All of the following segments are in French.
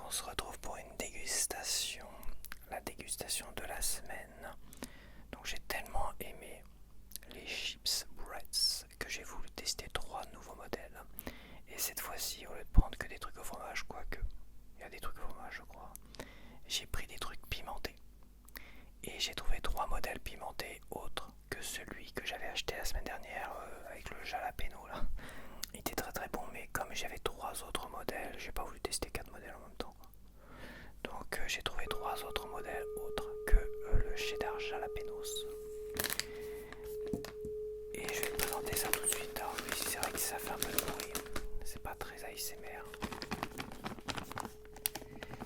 on se retrouve pour une dégustation, la dégustation de la semaine. Donc j'ai tellement aimé les chips Bretz que j'ai voulu tester 3 nouveaux modèles. Et cette fois-ci, au lieu de prendre que des trucs au fromage, quoique il y a des trucs au fromage je crois, j'ai pris des trucs pimentés. Et j'ai trouvé 3 modèles pimentés autres que celui que j'avais acheté la semaine dernière avec le jalapeno là. Il était très très bon, mais comme j'avais 3 autres modèles, j'ai pas voulu tester 4 modèles en même temps. Donc j'ai trouvé 3 autres modèles autres que le cheddar jalapenos. Et je vais te présenter ça tout de suite. Alors oui, c'est vrai que ça fait un peu de bruit. C'est pas très ASMR.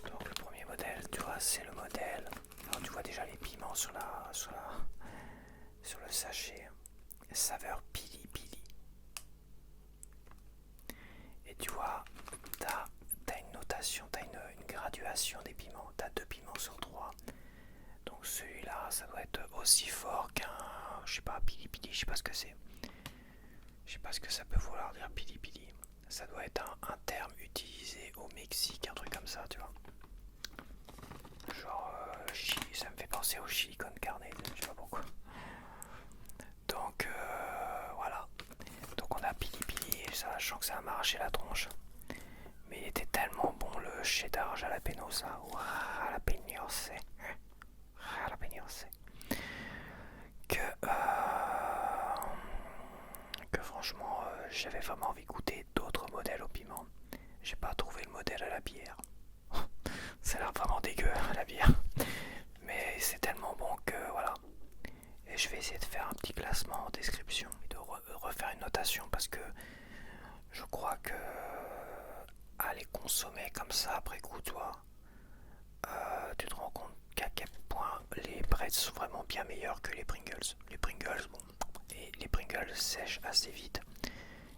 Donc le premier modèle, tu vois, c'est le modèle. Alors tu vois déjà les piments sur le sachet. Saveur pili pili. Et tu vois, t'as une notation, t'as une graduation des piments. T'as 2 piments sur 3. Donc celui-là, ça doit être aussi fort qu'un, je sais pas, pili pili, je sais pas ce que c'est. Je sais pas ce que ça peut vouloir dire pili pili. Ça doit être un terme utilisé au Mexique, un truc comme ça, tu vois. Genre chili, ça me fait penser au chili con carne, je sais pas pourquoi. Donc voilà. Donc on a pili pili, et ça, je sens que ça m'a arraché la tronche. Mais il était tellement bon le cheddar jalapeno, ça. Jalapenos, jalapenos. Que franchement j'avais vraiment envie de goûter d'autres modèles au piment. J'ai pas trouvé le modèle à la bière. Ça a l'air vraiment dégueu la bière. Mais c'est tellement bon que voilà. Et je vais essayer de faire un petit classement en description et de refaire une notation parce que je crois que à les consommer comme ça après coup, toi, tu te rends compte qu'à quel point les Bretz sont vraiment bien meilleurs que les Pringles. Les Pringles, bon, et les Pringles sèchent assez vite.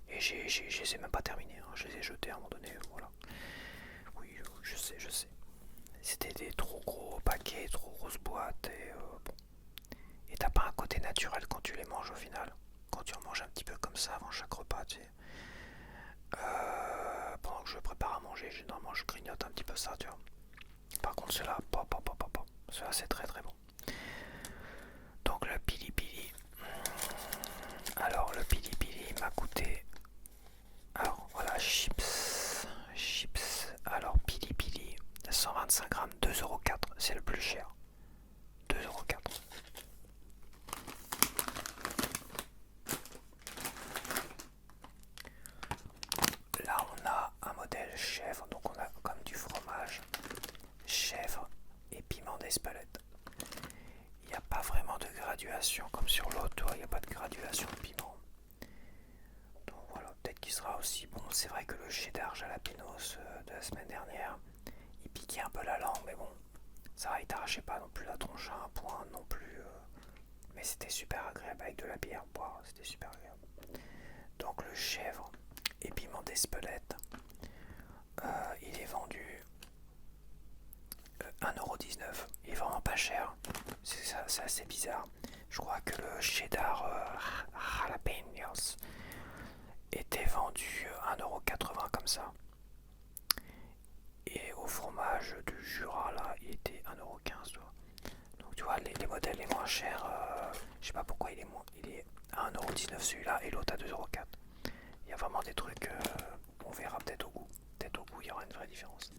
Et je les ai même pas terminés, hein. Je les ai jetés à un moment donné, voilà. Oui, je sais. C'était des trop gros paquets, trop grosses boîtes, et bon. Et t'as pas un côté naturel quand tu les manges au final. Quand tu en manges un petit peu comme ça avant chaque repas, tu sais. Pendant que je prépare à manger, généralement je grignote un petit peu ça, tu vois. Par contre, ceux-là, ceux-là c'est très très bon. Donc le pili pili. Alors le pili pili m'a coûté. Alors voilà, chips. Alors pili pili, 125 grammes, 2,04€. C'est le plus cher. 2,04€. Là on a un modèle chèvre, donc on a comme du fromage, chèvre et piment d'Espelette. Il n'y a pas vraiment de graduation comme sur l'autre, il n'y a pas de graduation de piment. Donc voilà, peut-être qu'il sera aussi bon. C'est vrai que le cheddar jalapenos de la semaine dernière, il piquait un peu la langue, mais bon, ça va, il t'arrachait pas non plus la tronche à un point non plus. Mais c'était super agréable avec de la bière, wow, c'était super agréable. Donc le chèvre et piment d'Espelette, il est vendu 1,19€. Il est vraiment pas cher. C'est assez bizarre. Je crois que le cheddar jalapenos était vendu 1,80€ comme ça. Et au fromage du Jura, là, il était 1,15€. Donc tu vois, les modèles les moins chers, je sais pas pourquoi il est à 1,19€ celui-là et l'autre à 2,04€. Il y a vraiment des trucs, on verra peut-être au goût. Peut-être au goût, il y aura une vraie différence.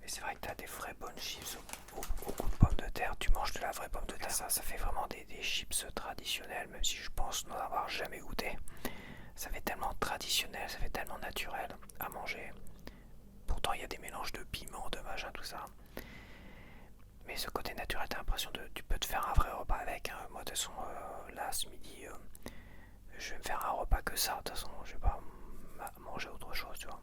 Mais c'est vrai que tu as des vraies bonnes chips au goût de pommes de terre. Tu manges de la vraie pomme de terre. Ça fait vraiment des chips traditionnelles, même si je pense n'en avoir jamais goûté. Ça fait tellement traditionnel, ça fait tellement naturel à manger. Pourtant, il y a des mélanges de piment, de machin, tout ça. Mais ce côté naturel, t'as l'impression tu peux te faire un vrai repas avec. Hein. Moi, de toute façon, là, ce midi, je vais me faire un repas que ça. De toute façon, je vais pas manger autre chose, tu vois.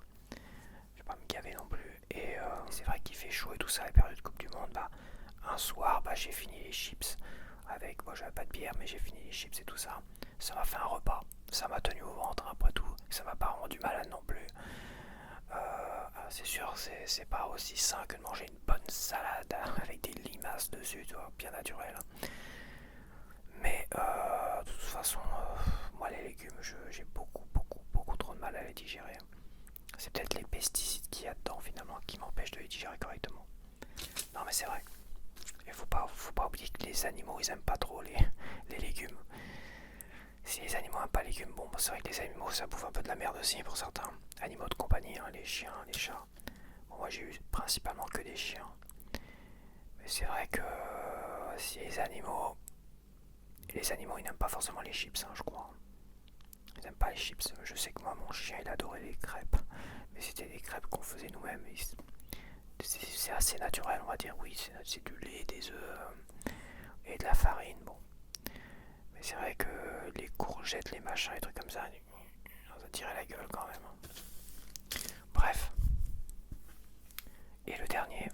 Je vais pas me gaver non plus. Et c'est vrai qu'il fait chaud et tout ça, la période de Coupe du Monde. Bah, un soir, bah, j'ai fini les chips. Avec, moi, j'avais pas de bière, mais j'ai fini les chips et tout ça. Ça m'a fait un repas. Ça m'a tenu au ventre, après tout. Ça m'a pas rendu malade non plus. C'est sûr, c'est pas aussi sain que de manger une bonne salade avec des limaces dessus, tu vois, bien naturel. Mais de toute façon, moi les légumes, j'ai beaucoup trop de mal à les digérer. C'est peut-être les pesticides qu'il y a dedans finalement qui m'empêchent de les digérer correctement. Non mais c'est vrai. Il faut pas oublier que les animaux ils aiment pas trop les légumes. Si les animaux n'aiment pas les légumes, bon bah, c'est vrai que les animaux ça bouffe un peu de la merde aussi pour certains animaux de compagnie, hein, les chiens, les chats. Bon, moi j'ai eu principalement que des chiens. Mais c'est vrai que si les animaux ils n'aiment pas forcément les chips, hein, je crois. Ils n'aiment pas les chips. Je sais que moi mon chien il adorait les crêpes. Mais c'était des crêpes qu'on faisait nous-mêmes. C'est assez naturel on va dire, oui c'est du lait, des œufs et de la farine. Bon. Mais c'est vrai que les courgettes, les machins, les trucs comme ça tirait la gueule quand même. Bref. Et le dernier,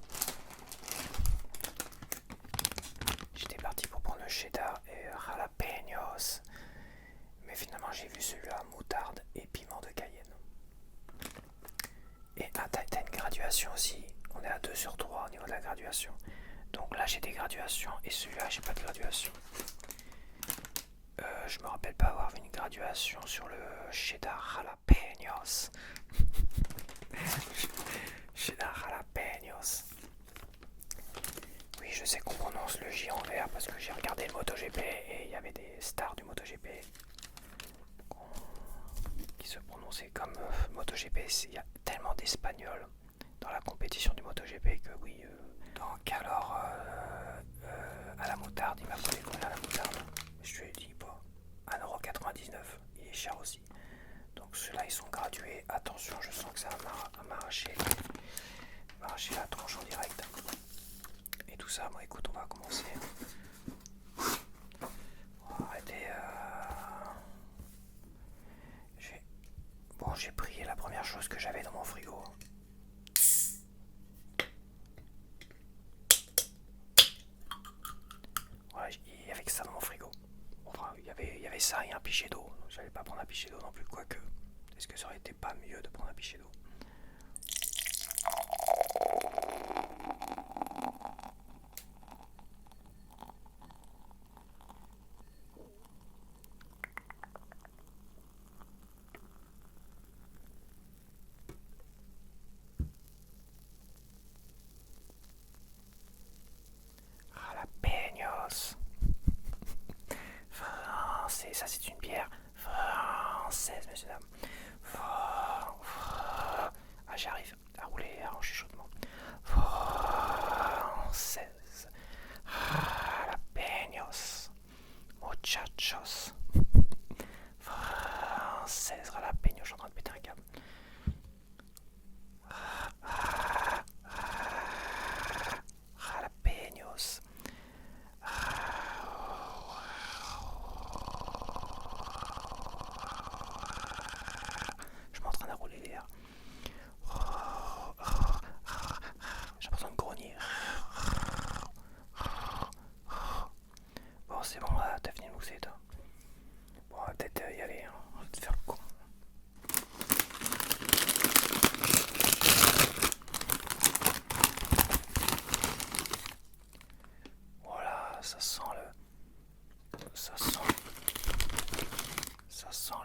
j'étais parti pour prendre le cheddar et jalapenos. Mais finalement j'ai vu celui-là, moutarde et piment de Cayenne. Et t'as une graduation aussi. On est à 2 sur 3 au niveau de la graduation. Donc là j'ai des graduations et celui-là j'ai pas de graduation. Je me rappelle pas avoir vu une graduation sur le cheddar jalapenos. Cheddar jalapenos. Oui, je sais qu'on prononce le J en vert parce que j'ai regardé le MotoGP et il y avait des stars du MotoGP qui se prononçaient comme MotoGP. Il y a tellement d'espagnols dans la compétition du MotoGP que oui. Donc alors, à la moutarde, il m'a coûté combien la moutarde? Je lui ai dit, bon, 1,99€, il est cher aussi. Donc ceux-là, ils sont gradués. Attention, je sens que ça va m'arracher la tronche en direct. Et tout ça, bon écoute, on va commencer. On va arrêter. Bon, j'ai pris la première chose que j'avais dans mon frigo. Ouais, il y avait que ça dans mon frigo. Enfin, il y avait ça et un pichet d'eau. J'allais pas prendre un pichet d'eau non plus, quoique. Est-ce que ça aurait été pas mieux de prendre un pichet d'eau? Jalapenos. Français, ça c'est une bière française, messieurs dames. Ah, j'arrive à rouler en chuchotement. Française. Jalapenos. Muchachos. Française. Jalapenos. Je suis en train de péter un câble. Jalapenos. Je suis en train de rouler les airs. J'ai besoin de grogner. Bon, c'est bon, t'as fini de mousser, toi. Bon, on va peut-être y aller, hein. On va te faire le con. Voilà, ça sent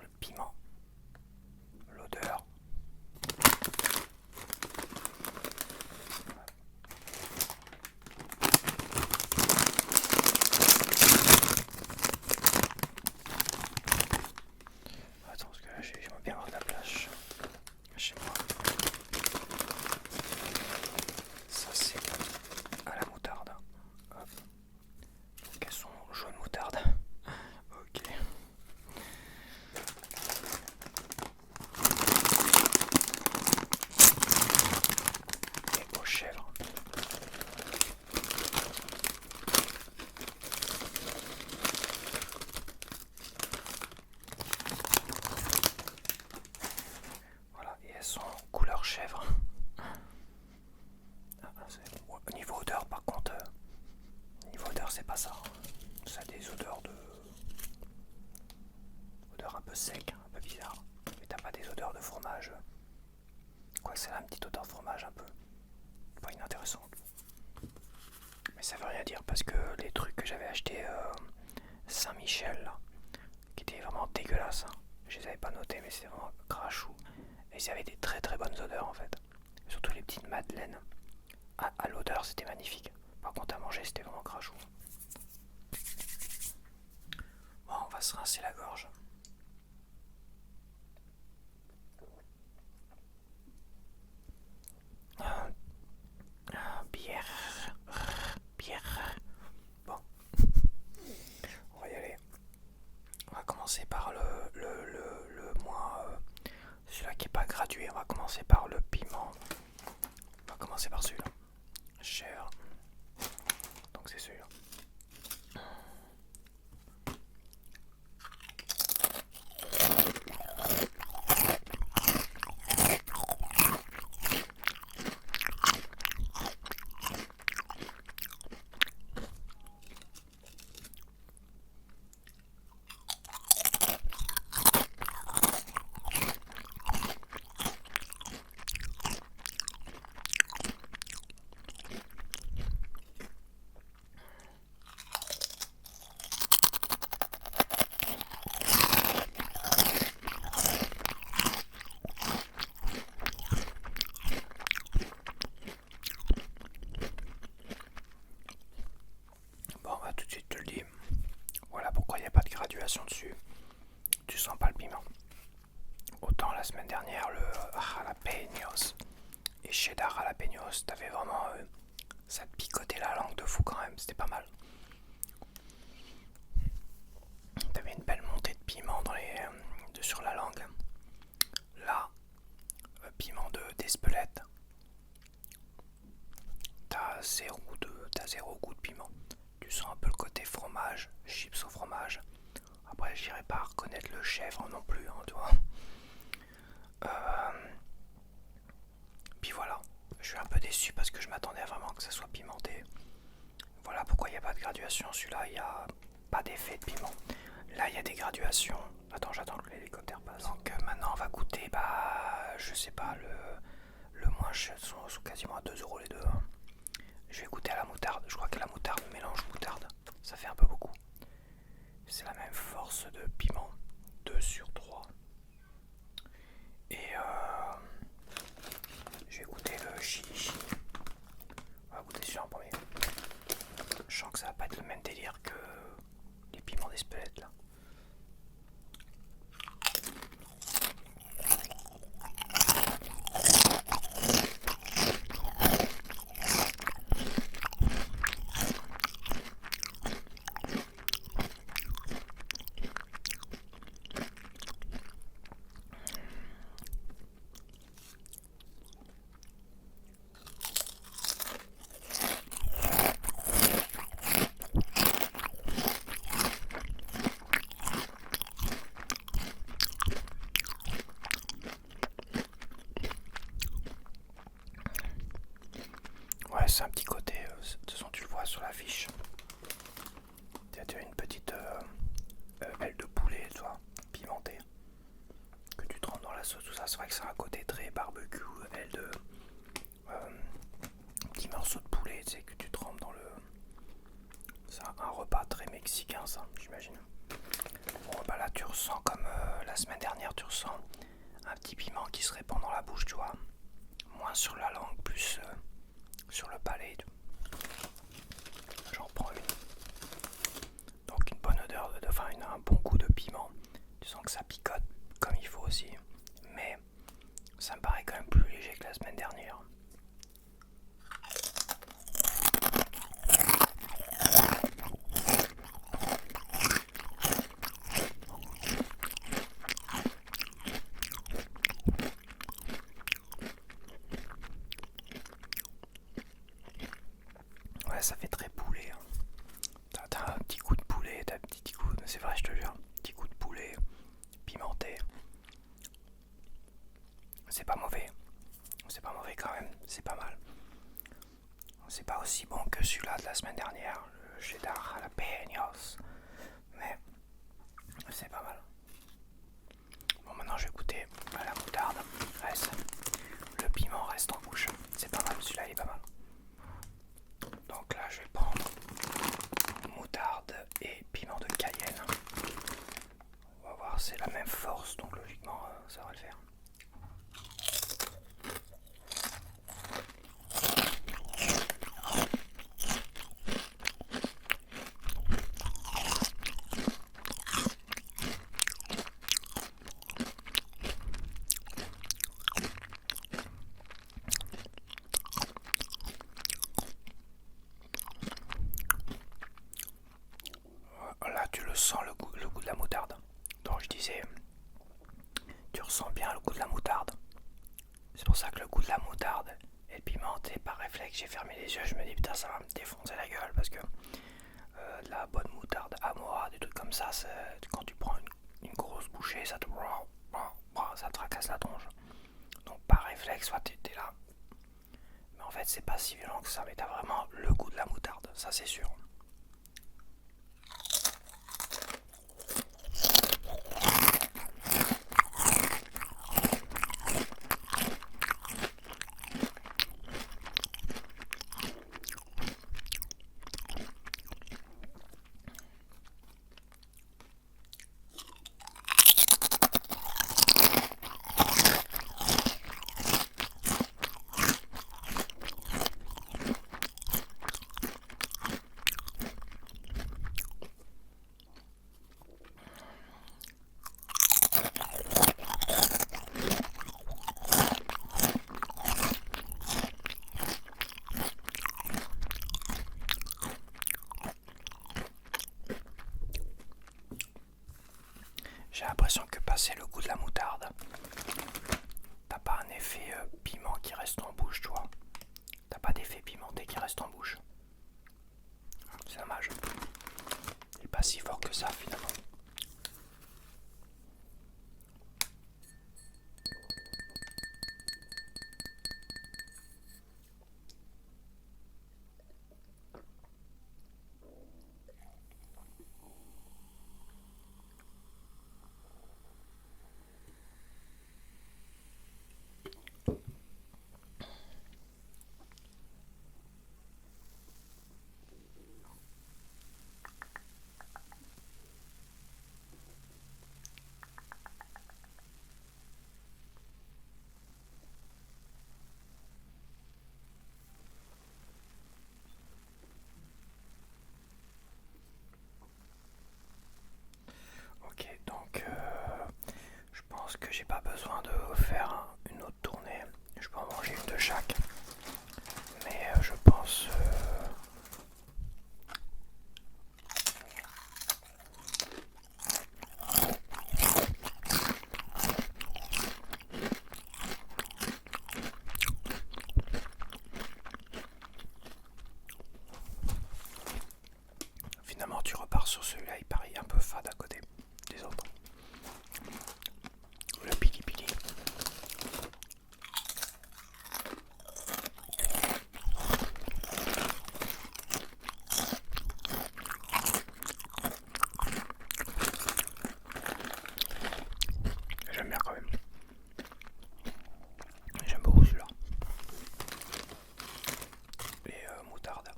le piment, l'odeur. Attends, parce que là, j'aimerais bien avoir de la place chez moi. Ça, c'est à la moutarde. Hop. Donc, elles sont jaunes moutarde. Ok. Et aux chèvres. Voilà, et elles sont couleur chèvre. Au niveau odeur, par contre, niveau odeur, c'est pas ça. Ça a des odeurs odeurs un peu sec, un peu bizarre. Mais t'as pas des odeurs de fromage. Quoique c'est là une petite odeur de fromage un peu pas inintéressante. Mais ça veut rien dire parce que les trucs que j'avais achetés Saint-Michel là, qui étaient vraiment dégueulasses, hein. Je les avais pas notés mais c'est vraiment crachou. Et ils avaient des très très bonnes odeurs en fait. Surtout les petites madeleines. À l'odeur c'était magnifique. Par contre à manger c'était vraiment crachou. Bon, on va se rincer la gorge. Bière. Bière. Bon. On va y aller. On va commencer par le moins... celui-là qui n'est pas gradué. On va commencer par le piment. On va commencer par celui-là. Cher. Donc c'est celui-là. Bon, bah tout de suite je te le dis. Voilà pourquoi il n'y a pas de graduation dessus. Tu sens pas le piment. Autant la semaine dernière, le jalapenos et cheddar jalapenos, t'avais vraiment... ça te picotait la langue de fou quand même, c'était pas mal. T'avais une belle montée de piment sur la langue. Là, piment d'Espelette, t'as zéro goût de piment. Tu sens un peu le côté fromage, chips au fromage. Après, j'irai pas reconnaître le chèvre non plus, hein, tu vois. Puis voilà, je suis un peu déçu parce que je m'attendais vraiment que ça soit pimenté. Voilà pourquoi il n'y a pas de graduation. Celui-là, il n'y a pas d'effet de piment. Là, il y a des graduations. Attends, j'attends que l'hélicoptère passe. Donc maintenant, on va goûter, je sais pas, le moins cher, sont quasiment à 2 € les deux. Hein. Je vais goûter à la moutarde. Je crois que la moutarde, mélange moutarde, ça fait un peu beaucoup. C'est la même force de piment. 2/3. Et je vais goûter le chili. On va goûter celui-là en premier. Je sens que ça va pas être le même délire que les piments d'Espelette là. Ouais, c'est un petit côté, de toute façon tu le vois sur l'affiche. Tu as une petite aile de poulet, tu vois, pimentée, que tu trempes dans la sauce, tout ça. C'est vrai que c'est un côté très barbecue, aile de petits morceaux de poulet, tu sais, que tu trempes dans le... C'est un repas très mexicain, ça, j'imagine. Bon, bah là, tu ressens comme la semaine dernière, tu ressens un petit piment qui se répand dans la bouche, tu vois. Moins sur la langue, plus sur le palais. J'en prends une. Donc une bonne odeur, enfin un bon goût de piment. Tu sens que ça picote comme il faut aussi. Mais ça me paraît quand même plus léger que la semaine dernière. Ouais, ça fait très poulet. Hein. T'as un petit goût de poulet, t'as un petit goût, c'est vrai, je te jure, un petit goût de poulet pimenté. C'est pas mauvais quand même, c'est pas mal. C'est pas aussi bon que celui-là de la semaine dernière, le cheddar jalapenos, mais c'est pas mal. Bon, maintenant je vais goûter à la moutarde. Le piment reste en bouche, c'est pas mal, celui-là il est pas mal. Donc là je vais prendre moutarde et piment de Cayenne. On va voir, c'est la même force, donc logiquement ça va le faire. sent bien le goût de la moutarde. C'est pour ça que le goût de la moutarde et le piment, par réflexe, j'ai fermé les yeux, je me dis putain ça va me défoncer la gueule parce que de la bonne moutarde Amora, des trucs comme ça, quand tu prends une grosse bouchée, ça te tracasse la tronche. Donc par réflexe, soit t'es là. Mais en fait c'est pas si violent que ça, mais t'as vraiment le goût de la moutarde, ça c'est sûr. J'ai l'impression que passer le goût de la moutarde, t'as pas un effet piment qui reste en bouche, tu vois. T'as pas d'effet pimenté qui reste en bouche. C'est dommage. Il est pas si fort que ça finalement. Ok, donc je pense que j'ai pas besoin de faire une autre tournée. Je peux en manger une de chaque. Mais je pense... Finalement tu repars sur celui-là, il paraît un peu fade à côté des autres. Le pili pili. J'aime bien quand même. J'aime beaucoup celui-là. Les moutardes.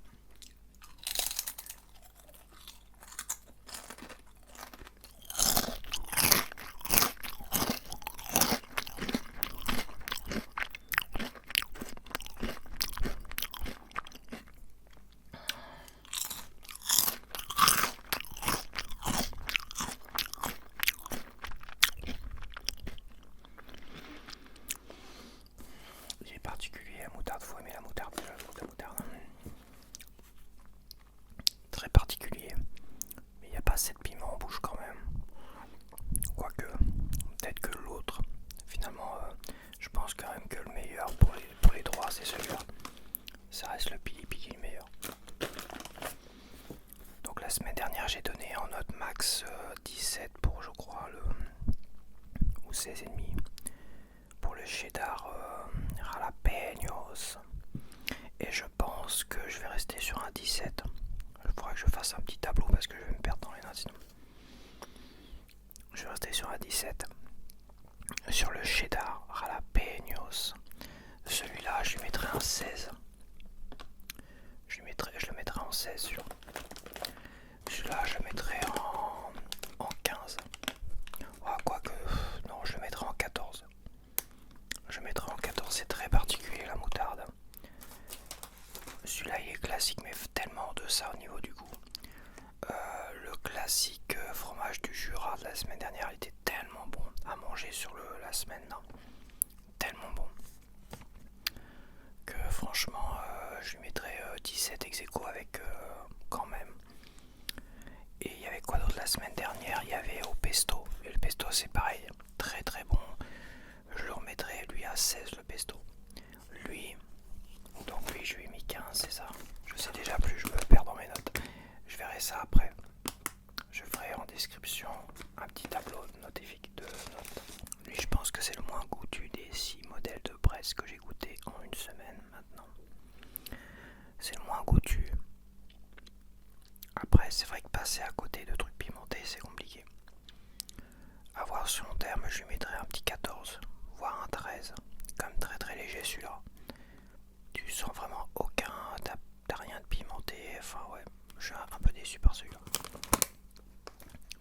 Il est particulier la moutarde, faut aimer la moutarde, le goût de la moutarde. Très particulier. Mais il n'y a pas assez de piment en bouche quand même. Quoique, peut-être que l'autre, finalement, je pense quand même que le meilleur pour les trois, c'est celui-là. Ça reste le pili pili le meilleur. Donc la semaine dernière, j'ai donné en note max 17 pour, je crois, ou 16,5 pour le cheddar jalapeños. Et je pense que je vais rester sur un 17. Il faudra que je fasse un petit tableau parce que je vais me perdre dans les notes sinon. Je vais rester sur un 17. Sur le cheddar jalapeños, celui-là, je lui mettrai un 16. Je le mettrai en 16 sur. Celui-là, je le mettrai en 15. Ah, quoique, non, je le mettrai en 14. Je le mettrai en 14, c'est très particulier la moutarde. Celui-là, il est classique, mais tellement en deçà au niveau du goût. Le classique fromage du Jura de la semaine dernière, il était tellement bon à manger sur la semaine. Non. Tellement bon. Que franchement, je lui mettrais 17 ex aequo avec quand même. Et il y avait quoi d'autre la semaine dernière? Il y avait au pesto. Et le pesto, c'est pareil, très très bon. 16 le pesto. Lui, donc lui je lui ai mis 15, c'est ça. Je sais déjà plus, je me perds dans mes notes. Je verrai ça après. Je ferai en description un petit tableau de notes. Lui je pense que c'est le moins goûtu des 6 modèles de Bretz que j'ai goûté en une semaine maintenant. C'est le moins goûtu. Après c'est vrai que passer à côté de trucs pimentés c'est compliqué. À voir sur long terme, je lui mettrais un petit 14, voire un 13. Comme très très léger celui-là. Tu sens vraiment aucun, t'as rien de pimenté. Enfin ouais, je suis un peu déçu par celui-là.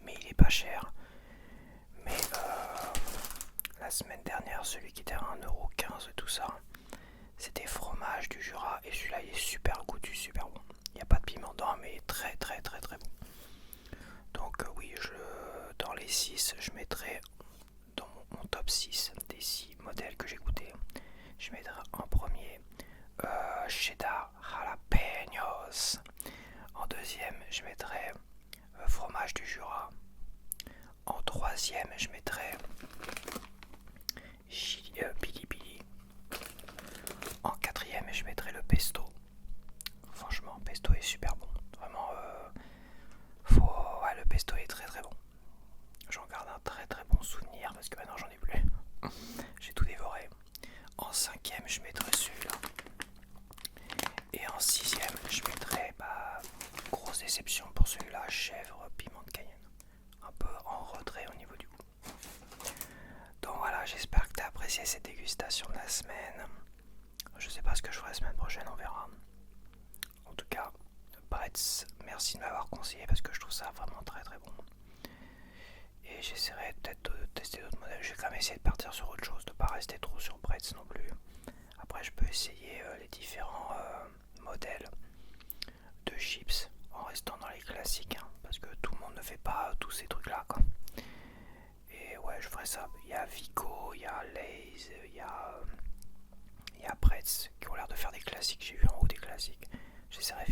Mais il est pas cher. Mais la semaine dernière, celui qui était à 1,15€ et tout ça, c'était fromage du Jura. Et celui-là il est super goûtu, super bon. Il n'y a pas de piment dedans, mais très très très très bon. Donc oui, dans les 6, je mettrai dans mon top 6 des 6 modèles que j'ai goûté. Je mettrai en premier cheddar jalapenos. En deuxième, je mettrai fromage du Jura. En troisième, je mettrai pili pili. En quatrième, je mettrai le pesto. Franchement, pesto est super bon. Vraiment, ouais, le pesto est très très bon. J'en garde un très très bon souvenir parce que maintenant j'en ai plus. J'ai tout dévoré. En cinquième, je mettrai celui-là. Et en sixième, je mettrai, grosse déception pour celui-là, chèvre, piment de Cayenne. Un peu en retrait au niveau du goût. Donc voilà, j'espère que tu as apprécié cette dégustation de la semaine. Je sais pas ce que je ferai la semaine prochaine, on verra. En tout cas, Bretz, merci de m'avoir conseillé parce que je trouve ça vraiment très très bon. Et j'essaierai peut-être de tester d'autres modèles. Je vais quand même essayer de partir sur autre chose, de pas rester trop sur Bretz non plus. Après, je peux essayer les différents modèles de chips en restant dans les classiques, hein, parce que tout le monde ne fait pas tous ces trucs là quoi. Et ouais, je ferai ça. Il y a Vico, il y a Lay's, il y a Bretz qui ont l'air de faire des classiques. J'ai vu en haut des classiques. J'essaierai